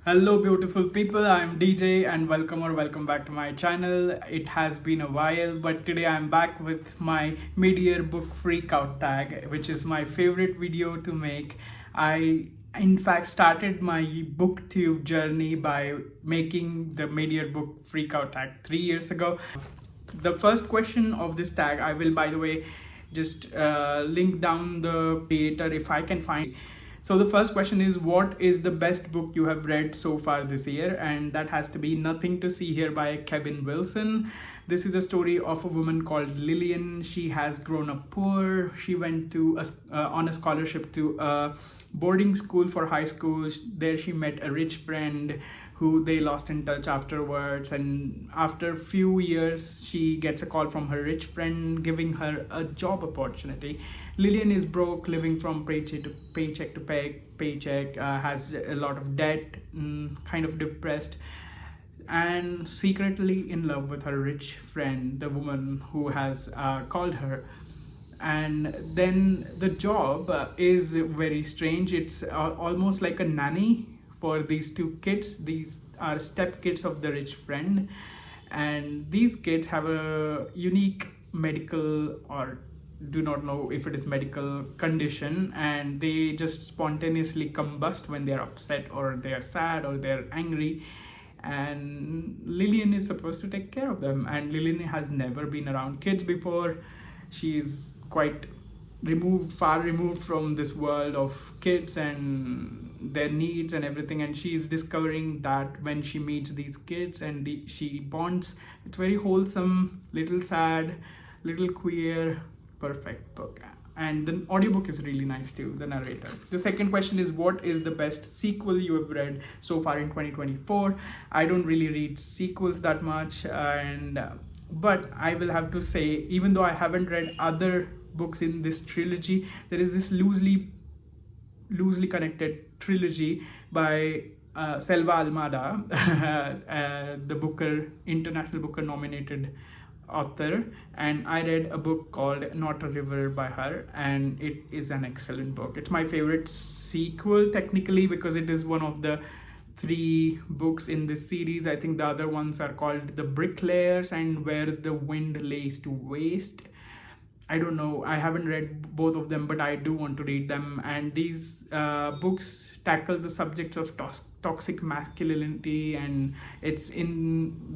Hello, beautiful people. I'm DJ, and welcome back to my channel. It has been a while, but today I'm back with my mid-year book Freakout tag, which is my favorite video to make. I, in fact, started my booktube journey by making the mid-year book Freakout tag 3 years ago. The first question of this tag, I will, by the way, just link down the creator if I can find. So the first question is, what is the best book you have read so far this year? And that has to be Nothing to See Here by Kevin Wilson. This is a story of a woman called Lillian. She has grown up poor. She went to on a scholarship to a boarding school for high school. There she met a rich friend who they lost in touch afterwards, and after a few years she gets a call from her rich friend giving her a job opportunity. Lillian is broke, living from paycheck to paycheck, has a lot of debt, kind of depressed, and secretly in love with her rich friend, the woman who has called her. And then the job is very strange. It's almost like a nanny for these two kids. These are step kids of the rich friend, and these kids have a unique medical, or do not know if it is medical condition, and they just spontaneously combust when they're upset or they're sad or they're angry. And Lillian is supposed to take care of them, and Lillian has never been around kids before. She's quite far removed from this world of kids and their needs and everything, and she's discovering that when she meets these kids and she bonds. It's very wholesome, little sad, little queer, perfect book. And the audiobook is really nice too, the narrator. The second question is, what is the best sequel you have read so far in 2024? I don't really read sequels that much, and but I will have to say, even though I haven't read other books in this trilogy, there is this loosely connected trilogy by Selva Almada, the International Booker nominated author, and I read a book called Not a River by her, and it is an excellent book. It's my favorite sequel technically because it is one of the 3 books in this series. I think the other ones are called The Bricklayers and Where the Wind Lays to Waste. I don't know, I haven't read both of them, but I do want to read them. And these books tackle the subjects of toxic masculinity, and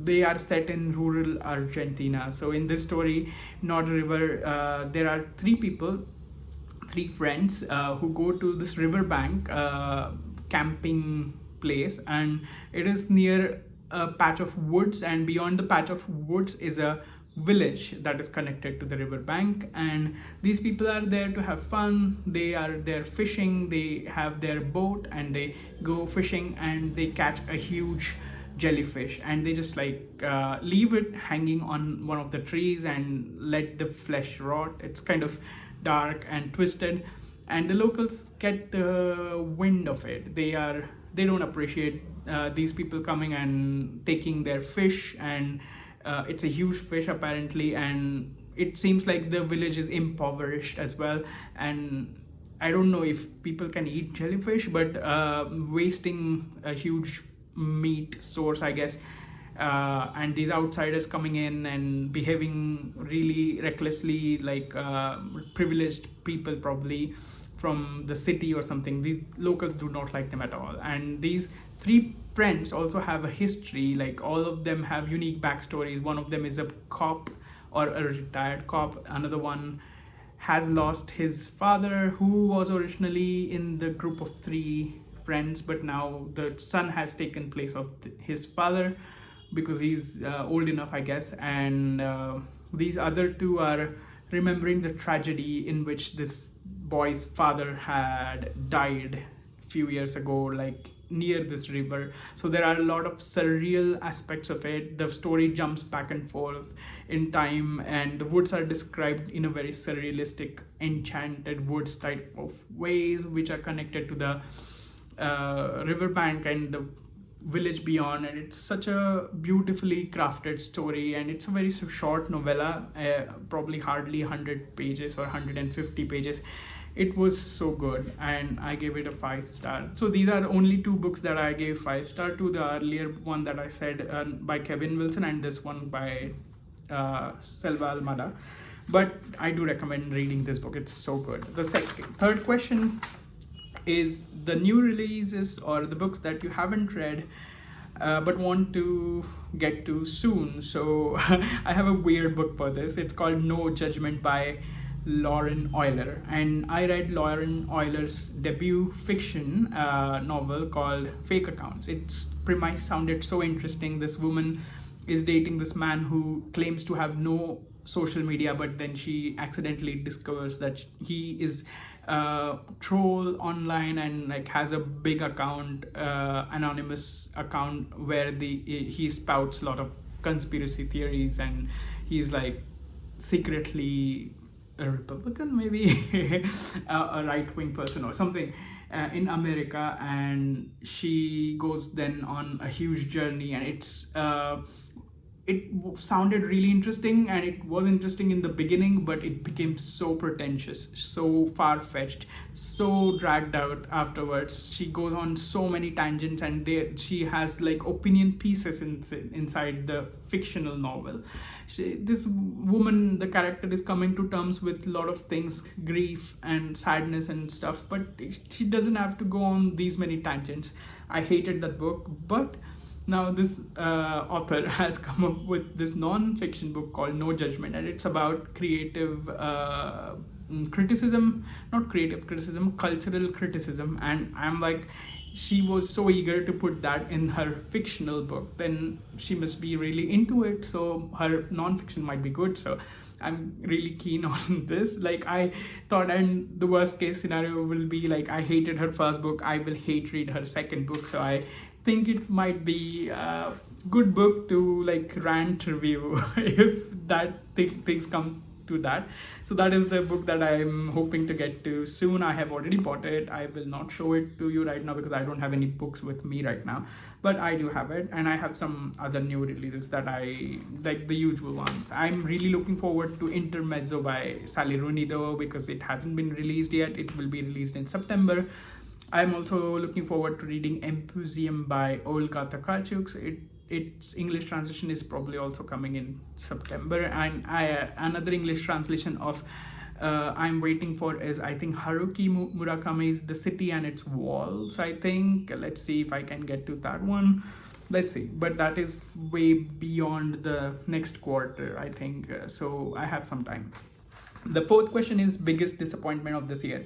they are set in rural Argentina. So in this story, Not a River, there are 3 friends who go to this riverbank camping place, and it is near a patch of woods, and beyond the patch of woods is a village that is connected to the river bank. And these people are there to have fun. They are there fishing. They have their boat and they go fishing, and they catch a huge jellyfish, and they just leave it hanging on one of the trees and let the flesh rot. It's kind of dark and twisted, and the locals get the wind of it. They don't appreciate these people coming and taking their fish, and it's a huge fish apparently, and it seems like the village is impoverished as well. And I don't know if people can eat jellyfish, but wasting a huge meat source, I guess. And these outsiders coming in and behaving really recklessly, like privileged people probably from the city or something. These locals do not like them at all. And these 3 friends also have a history, like all of them have unique backstories. One of them is a cop or a retired cop. Another one has lost his father, who was originally in the group of 3 friends, but now the son has taken place of his father because he's old enough, I guess. And these other 2 are remembering the tragedy in which this boy's father had died a few years ago, like near this river. So there are a lot of surreal aspects of it. The story jumps back and forth in time, and the woods are described in a very surrealistic, enchanted woods type of ways, which are connected to the riverbank and the village beyond. And it's such a beautifully crafted story, and it's a very short novella, probably hardly 100 pages or 150 pages. It was so good, and I gave it a 5 star. So these are only two books that I gave 5 star to. The earlier one that I said by Kevin Wilson, and this one by Selva Almada. But I do recommend reading this book. It's so good. The third question is the new releases or the books that you haven't read but want to get to soon. So I have a weird book for this. It's called No Judgment by Lauren Euler, and I read Lauren Euler's debut fiction novel called Fake Accounts. Its premise sounded so interesting. This woman is dating this man who claims to have no social media, but then she accidentally discovers that he is troll online and like has a big account, anonymous account, where he spouts a lot of conspiracy theories, and he's like secretly a Republican, maybe a right-wing person or something in America. And she goes then on a huge journey, and it sounded really interesting, and it was interesting in the beginning, but it became so pretentious, so far-fetched, so dragged out afterwards. She goes on so many tangents, and she has like opinion pieces inside the fictional novel. This woman, the character, is coming to terms with a lot of things, grief and sadness and stuff, but she doesn't have to go on these many tangents. I hated that book, but now this author has come up with this non-fiction book called No Judgment, and it's about creative criticism, not creative criticism, cultural criticism. And I'm like, she was so eager to put that in her fictional book, then she must be really into it, so her non-fiction might be good. So I'm really keen on this. Like, I thought, and the worst case scenario will be like, I hated her first book, I will hate read her second book. So I think it might be a good book to like rant review if that things come to that. So that is the book that I'm hoping to get to soon. I have already bought it. I will not show it to you right now because I don't have any books with me right now, but I do have it, and I have some other new releases that I like, the usual ones. I'm really looking forward to Intermezzo by Sally Rooney though, because it hasn't been released yet. It will be released in September. I'm also looking forward to reading Empusium by Olga Tokarczuk. Its English translation is probably also coming in September. And another English translation of I'm waiting for is, I think, Haruki Murakami's The City and Its Walls, I think. Let's see if I can get to that one. Let's see. But that is way beyond the next quarter, I think. So I have some time. The fourth question is biggest disappointment of this year,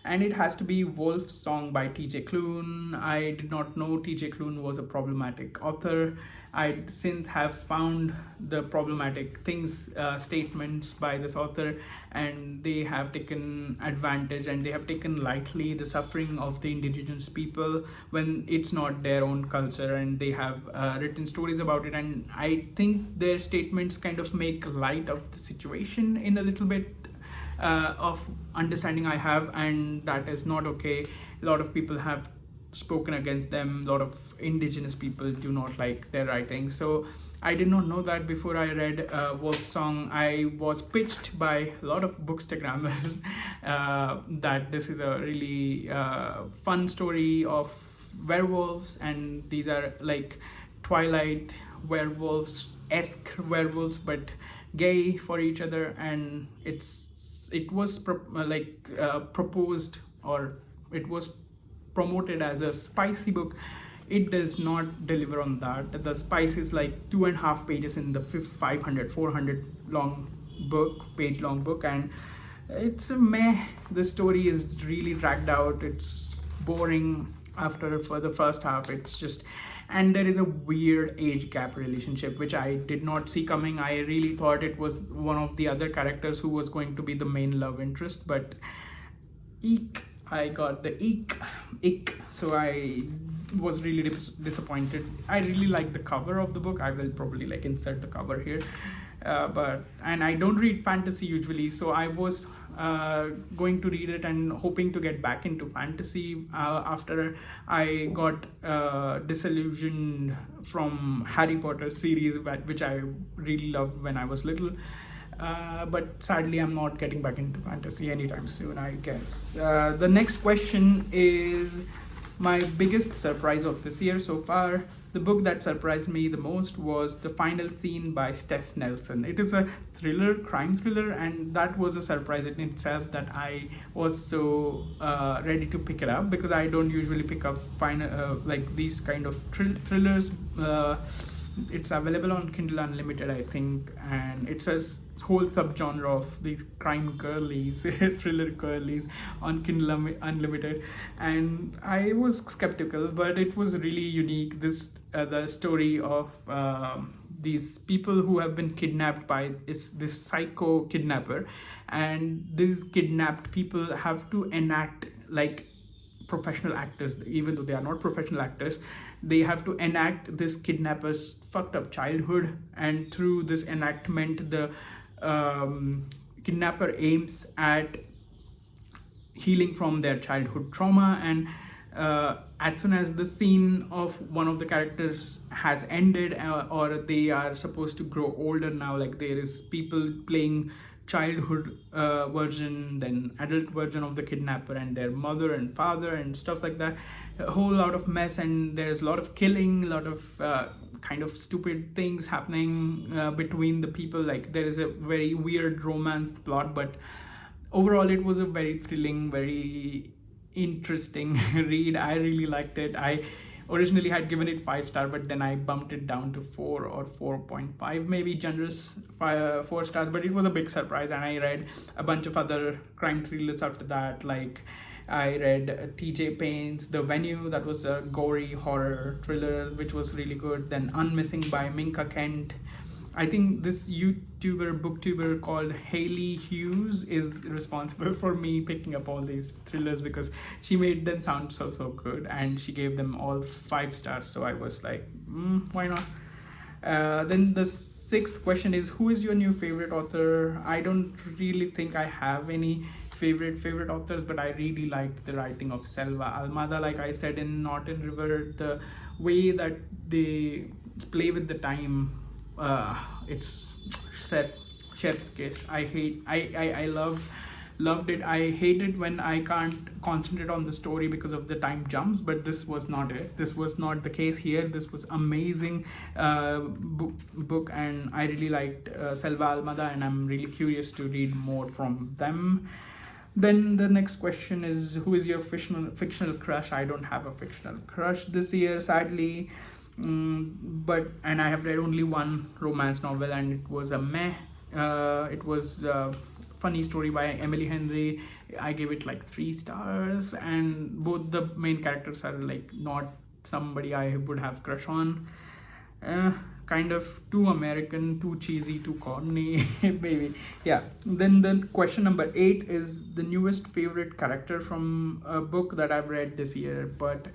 and it has to be Wolf's Song by TJ Klune. I did not know TJ Klune was a problematic author. I since have found the problematic things, statements by this author, and they have taken advantage and they have taken lightly the suffering of the indigenous people when it's not their own culture, and they have written stories about it. And I think their statements kind of make light of the situation in a little bit of understanding I have, and that is not okay. A lot of people have spoken against them. A lot of indigenous people do not like their writing. So I did not know that before I read Wolf's Song. I was pitched by a lot of bookstagrammers that this is a really fun story of werewolves, and these are like Twilight werewolves-esque werewolves, but gay for each other. And it was proposed, or it was promoted as a spicy book. It does not deliver on that. The spice is like 2.5 pages in the 400 page long book, and it's a meh. The story is really dragged out. It's boring for the first half. It's just, and there is a weird age gap relationship which I did not see coming. I really thought it was one of the other characters who was going to be the main love interest, but I got the ick. So I was really disappointed. I really like the cover of the book. I will probably like insert the cover here. And I don't read fantasy usually, so I was going to read it and hoping to get back into fantasy after I got disillusioned from Harry Potter series, which I really loved when I was little. But sadly, I'm not getting back into fantasy anytime soon, I guess. The next question is my biggest surprise of this year so far. The book that surprised me the most was The Final Scene by Steph Nelson. It is a thriller, crime thriller, and that was a surprise in itself that I was so ready to pick it up, because I don't usually pick up like these kind of thrillers. It's available on Kindle Unlimited, I think, and it's a whole subgenre of these crime girlies, thriller girlies on Kindle Unlimited, and I was skeptical, but it was really unique. The story of these people who have been kidnapped by this psycho kidnapper, and these kidnapped people have to enact like professional actors. Even though they are not professional actors, they have to enact this kidnapper's fucked up childhood, and through this enactment, the kidnapper aims at healing from their childhood trauma. And as soon as the scene of one of the characters has ended, or they are supposed to grow older now, like there is people playing childhood version, then adult version of the kidnapper, and their mother and father and stuff like that, a whole lot of mess, and there's a lot of killing, a lot of kind of stupid things happening between the people. Like there is a very weird romance plot, but overall it was a very thrilling, very interesting read. I really liked it. I originally had given it 5 stars, but then I bumped it down to 4 or 4.5, maybe generous 4 stars. But it was a big surprise, and I read a bunch of other crime thrillers after that. Like I read TJ Payne's The Venue, that was a gory horror thriller, which was really good. Then Unmissing by Minka Kent. I think this booktuber called Hayley Hughes is responsible for me picking up all these thrillers, because she made them sound so good, and she gave them all 5 stars. So I was like, why not? Then the 6th question is, who is your new favorite author? I don't really think I have any favorite authors, but I really liked the writing of Selva Almada. Like I said in Norton River, the way that they play with the time, it's chef's kiss. I loved it. I hate it when I can't concentrate on the story because of the time jumps, but this was not it. This was not the case here. This was amazing book, and I really liked Selva Almada, and I'm really curious to read more from them. Then the next question is, who is your fictional crush? I don't have a fictional crush this year, sadly. And I have read only one romance novel, and it was a meh. It was a funny story by Emily Henry. I gave it like 3 stars, and both the main characters are like not somebody I would have crush on. Kind of too American, too cheesy, too corny, maybe. Yeah. Then the question number 8 is the newest favorite character from a book that I've read this year, but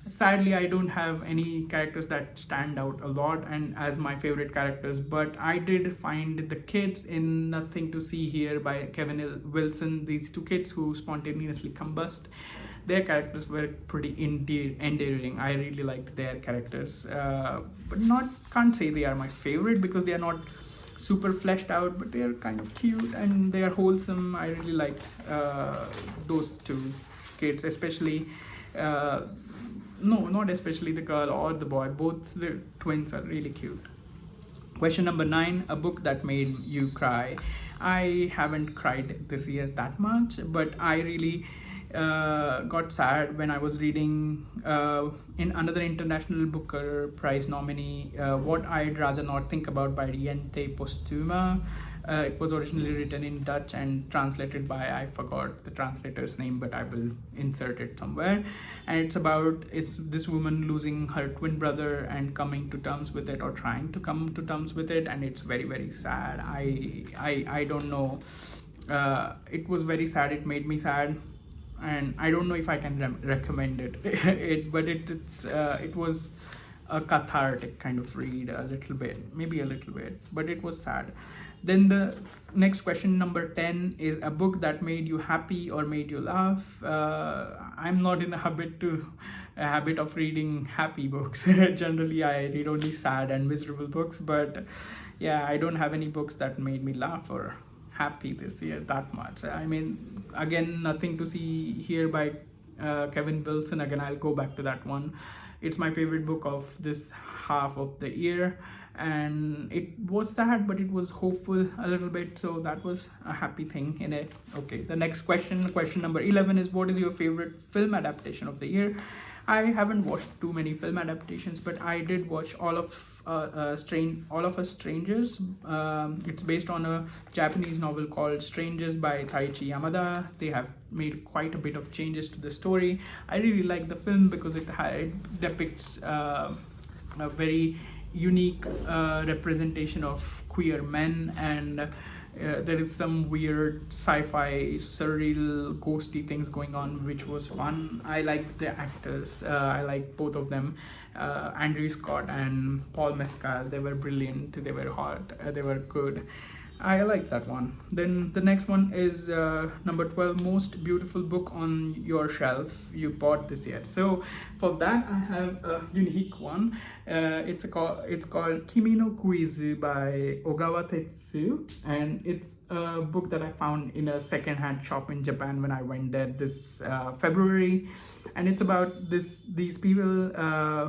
sadly I don't have any characters that stand out a lot and as my favorite characters. But I did find the kids in Nothing to See Here by Kevin Wilson, these 2 kids who spontaneously combust. Their characters were pretty endearing. I really liked their characters, but can't say they are my favorite because they are not super fleshed out, but they are kind of cute and they are wholesome. I really liked those 2 kids, especially no, not especially the girl or the boy. Both the twins are really cute. Question number 9, a book that made you cry. I haven't cried this year that much, but I really got sad when I was reading in another International Booker Prize nominee, What I'd Rather Not Think About by Riente Postuma. It was originally written in Dutch and translated by, I forgot the translator's name, but I will insert it somewhere. And it's about this woman losing her twin brother and coming to terms with it, or trying to come to terms with it, and it's very, very sad. I don't know. It was very sad. It made me sad, and I don't know if I can recommend it. But it was a cathartic kind of read, a little bit, but it was sad. Then the next question, number 10, is a book that made you happy or made you laugh. I'm not in a habit of reading happy books. Generally, I read only sad and miserable books. But Yeah, I don't have any books that made me laugh or happy this year that much. I mean, again, Nothing to See Here by Kevin Wilson. Again, I'll go back to that one. It's my favorite book of this half of the year, and it was sad, but it was hopeful a little bit. So that was a happy thing in it. Okay, the next question number 11 is, what is your favorite film adaptation of the year? I haven't watched too many film adaptations, but I did watch All of Us Strangers. It's based on a Japanese novel called Strangers by Taichi Yamada. They have made quite a bit of changes to the story. I really like the film because it depicts a very unique representation of queer men, and there is some weird sci-fi surreal ghosty things going on, which was fun. I liked the actors. I like both of them, Andrew Scott and Paul Mescal. They were brilliant, they were hot, they were good. I like that one. Then the next one is number 12, most beautiful book on your shelf you bought this year. So for that, I have a unique one. It's called Kimi no Kuizu by Ogawa Tetsu, and it's a book that I found in a second-hand shop in Japan when I went there this February. And it's about these people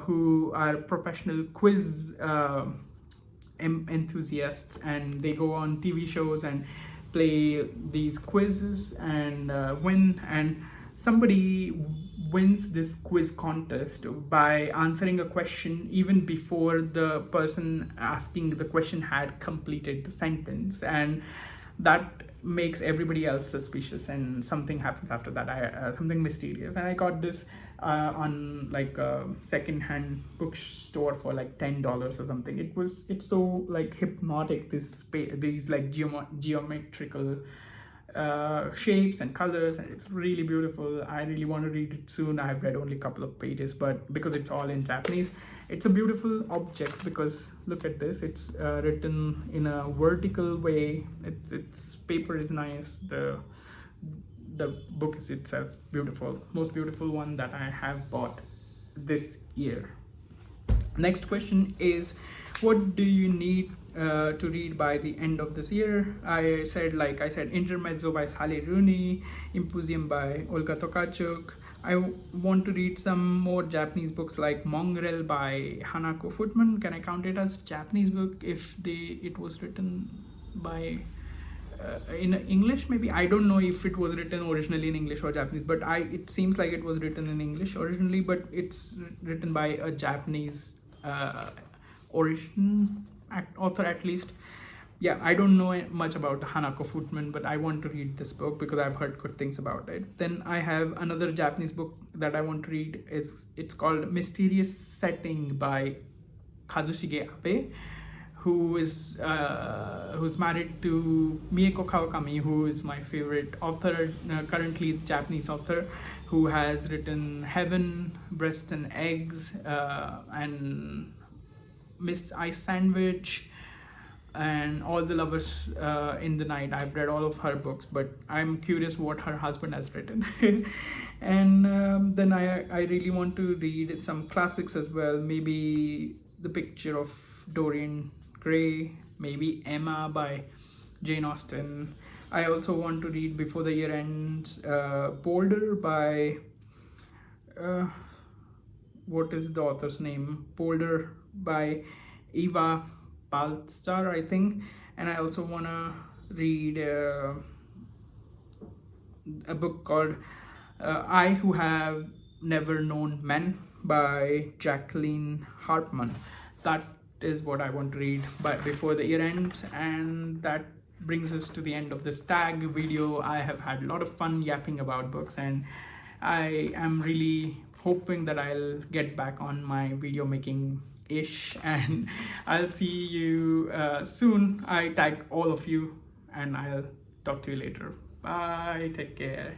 who are professional quiz enthusiasts, and they go on TV shows and play these quizzes and win. And somebody wins this quiz contest by answering a question even before the person asking the question had completed the sentence, and that makes everybody else suspicious, and something happens after that. Something mysterious. And I got this on like a second-hand bookstore for like $10 or something. It's so like hypnotic, these like geometrical shapes and colors, and it's really beautiful. I really want to read it soon. I've read only a couple of pages, but because it's all in Japanese, it's a beautiful object. Because look at this, it's written in a vertical way. Its paper is nice. The book is itself beautiful, most beautiful one that I have bought this year. Next question is, what do you need to read by the end of this year? I said Intermezzo by Sally Rooney, Impusium by Olga Tokarczuk. I want to read some more Japanese books like Mongrel by Hanako Footman. Can I count it as Japanese book if it was written by in English? Maybe. I don't know if it was written originally in English or Japanese, but it seems like it was written in English originally, but it's written by a Japanese author at least. Yeah, I don't know much about Hanako Footman, but I want to read this book because I've heard good things about it. Then I have another Japanese book that I want to read. It's called Mysterious Setting by Kazushige Abe, who's married to Mieko Kawakami, who is my favorite author, currently Japanese author, who has written Heaven, Breast and Eggs, and Miss Ice Sandwich, and All the Lovers in the Night. I've read all of her books, but I'm curious what her husband has written. And then I really want to read some classics as well. Maybe The Picture of Dorian Gray, maybe Emma by Jane Austen. I also want to read before the year ends Boulder by what is the author's name? Boulder by Eva Baltzar, I think. And I also want to read a book called I Who Have Never Known Men by Jacqueline Hartman. That is what I want to read before the year ends. And that brings us to the end of this tag video. I have had a lot of fun yapping about books, and I am really hoping that I'll get back on my video making ish, and I'll see you soon. I tag all of you, and I'll talk to you later. Bye, take care.